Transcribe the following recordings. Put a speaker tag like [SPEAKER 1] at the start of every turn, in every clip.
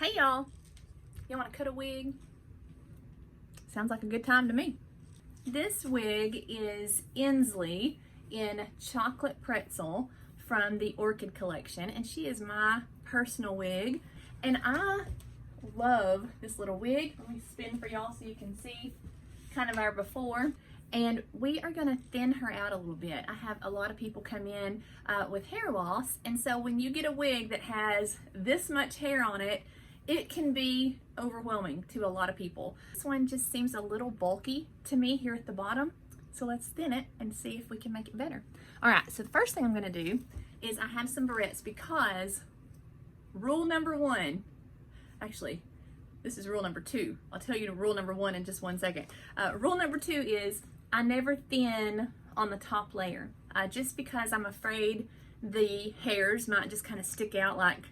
[SPEAKER 1] Hey y'all, you want to cut a wig? Sounds like a good time to me. This wig is Inslee in Chocolate Pretzel from the Orchid collection, and she is my personal wig, and I love this little wig. Let me spin for y'all so you can see kind of our before. And we are gonna thin her out a little bit. I have a lot of people come in with hair loss, and so when you get a wig that has this much hair on it, it can be overwhelming to a lot of people. This one just seems a little bulky to me here at the bottom, so let's thin it and see if we can make it better. All right, so the first thing I'm gonna do is I have some barrettes, because rule number one, actually, this is rule number two. I'll tell you rule number one in just 1 second. Rule number two is I never thin on the top layer, just because I'm afraid the hairs might just kind of stick out like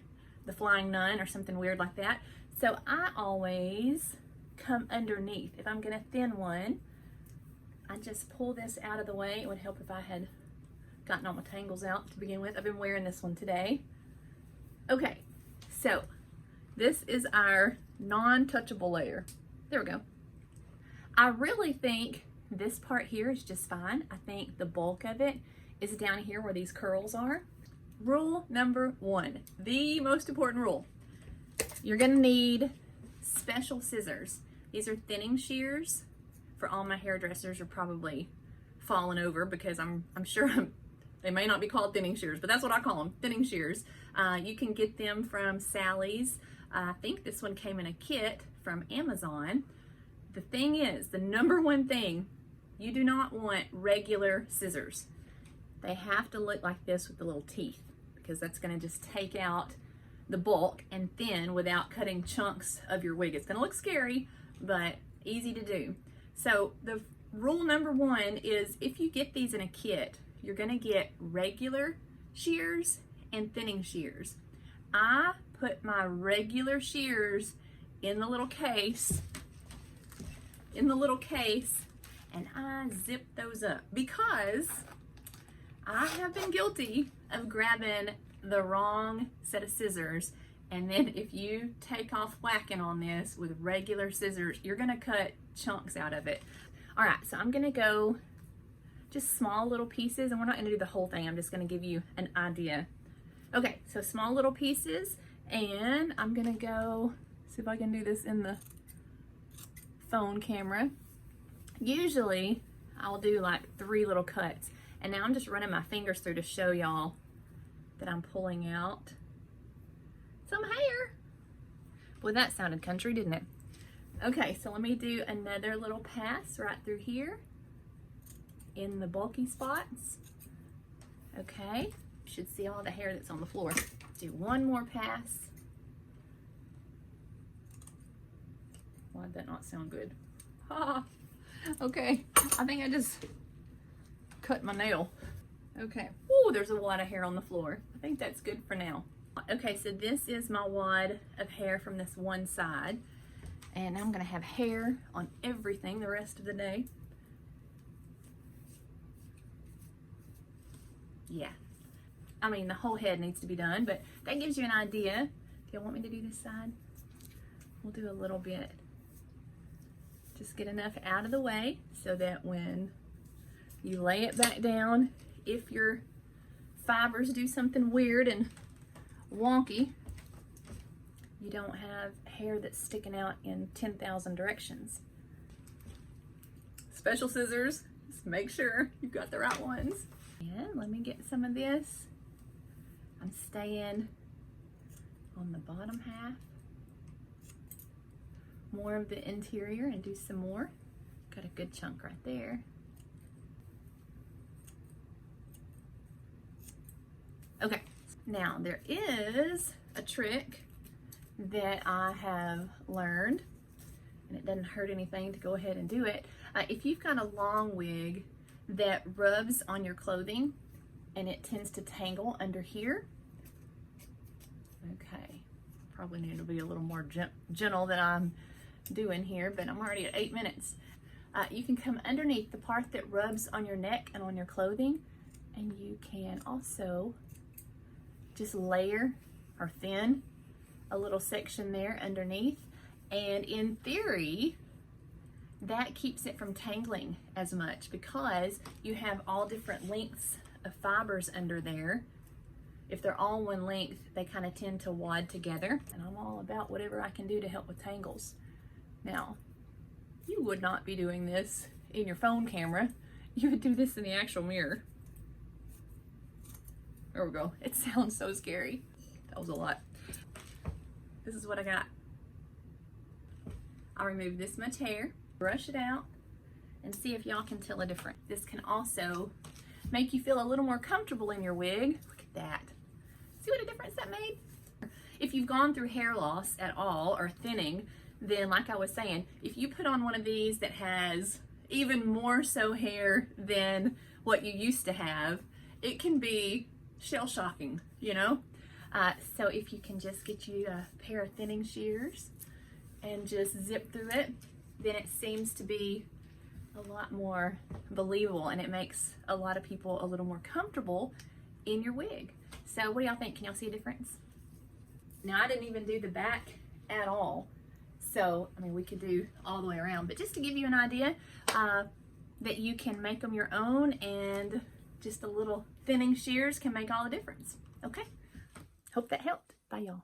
[SPEAKER 1] the flying nun or something weird like that. So I always come underneath. If I'm gonna thin one, I just pull this out of the way. It would help if I had gotten all my tangles out to begin with. I've been wearing this one today. Okay, so this is our non-touchable layer. There we go. I really think this part here is just fine. I think the bulk of it is down here where these curls are. Rule number one, the most important rule. You're gonna need special scissors. These are thinning shears. For all my hairdressers are probably falling over because I'm sure they may not be called thinning shears, but that's what I call them, thinning shears. You can get them from Sally's. I think this one came in a kit from Amazon. The thing is, the number one thing, you do not want regular scissors. They have to look like this with the little teeth, because that's gonna just take out the bulk and thin without cutting chunks of your wig. It's gonna look scary, but easy to do. So the rule number one is, if you get these in a kit, you're gonna get regular shears and thinning shears. I put my regular shears in the little case, and I zip those up, because I have been guilty of grabbing the wrong set of scissors, and then if you take off whacking on this with regular scissors, you're gonna cut chunks out of it. All right, so I'm gonna go just small little pieces, and we're not gonna do the whole thing. I'm just gonna give you an idea. Okay, so small little pieces, and I'm gonna go see if I can do this in the phone camera. Usually I'll do like 3 little cuts, and now I'm just running my fingers through to show y'all that I'm pulling out some hair. Boy, that sounded country, didn't it? Okay, so let me do another little pass right through here in the bulky spots. Okay, you should see all the hair that's on the floor. Do one more pass. Why did that not sound good? Ah, okay, I think I just cut my nail. Okay, oh, there's a wad of hair on the floor. I think that's good for now. Okay, so this is my wad of hair from this one side, and I'm gonna have hair on everything the rest of the day. Yeah, I mean, the whole head needs to be done, but that gives you an idea. Do you want me to do this side? We'll do a little bit. Just get enough out of the way so that when you lay it back down, if your fibers do something weird and wonky, you don't have hair that's sticking out in 10,000 directions. Special scissors, just make sure you've got the right ones. And let me get some of this. I'm staying on the bottom half. More of the interior, and do some more. Got a good chunk right there. Okay, now there is a trick that I have learned, and it doesn't hurt anything to go ahead and do it. If you've got a long wig that rubs on your clothing and it tends to tangle under here, okay, probably need to be a little more gentle than I'm doing here, but I'm already at 8 minutes. You can come underneath the part that rubs on your neck and on your clothing, and you can also just layer or thin a little section there underneath. And in theory, that keeps it from tangling as much because you have all different lengths of fibers under there. If they're all one length, they kind of tend to wad together. And I'm all about whatever I can do to help with tangles. Now, you would not be doing this in your phone camera. You would do this in the actual mirror. There we go. It sounds so scary. That was a lot. This is what I got. I'll remove this much hair, brush it out, and see if y'all can tell a difference. This can also make you feel a little more comfortable in your wig. Look at that. See what a difference that made? If you've gone through hair loss at all or thinning, then like I was saying, if you put on one of these that has even more so hair than what you used to have, it can be shell-shocking, you know? So if you can just get you a pair of thinning shears and just zip through it, then it seems to be a lot more believable, and it makes a lot of people a little more comfortable in your wig. So what do y'all think? Can y'all see a difference? Now I didn't even do the back at all. So, I mean, we could do all the way around, but just to give you an idea that you can make them your own, and just a little thinning shears can make all the difference. Okay? Hope that helped. Bye, y'all.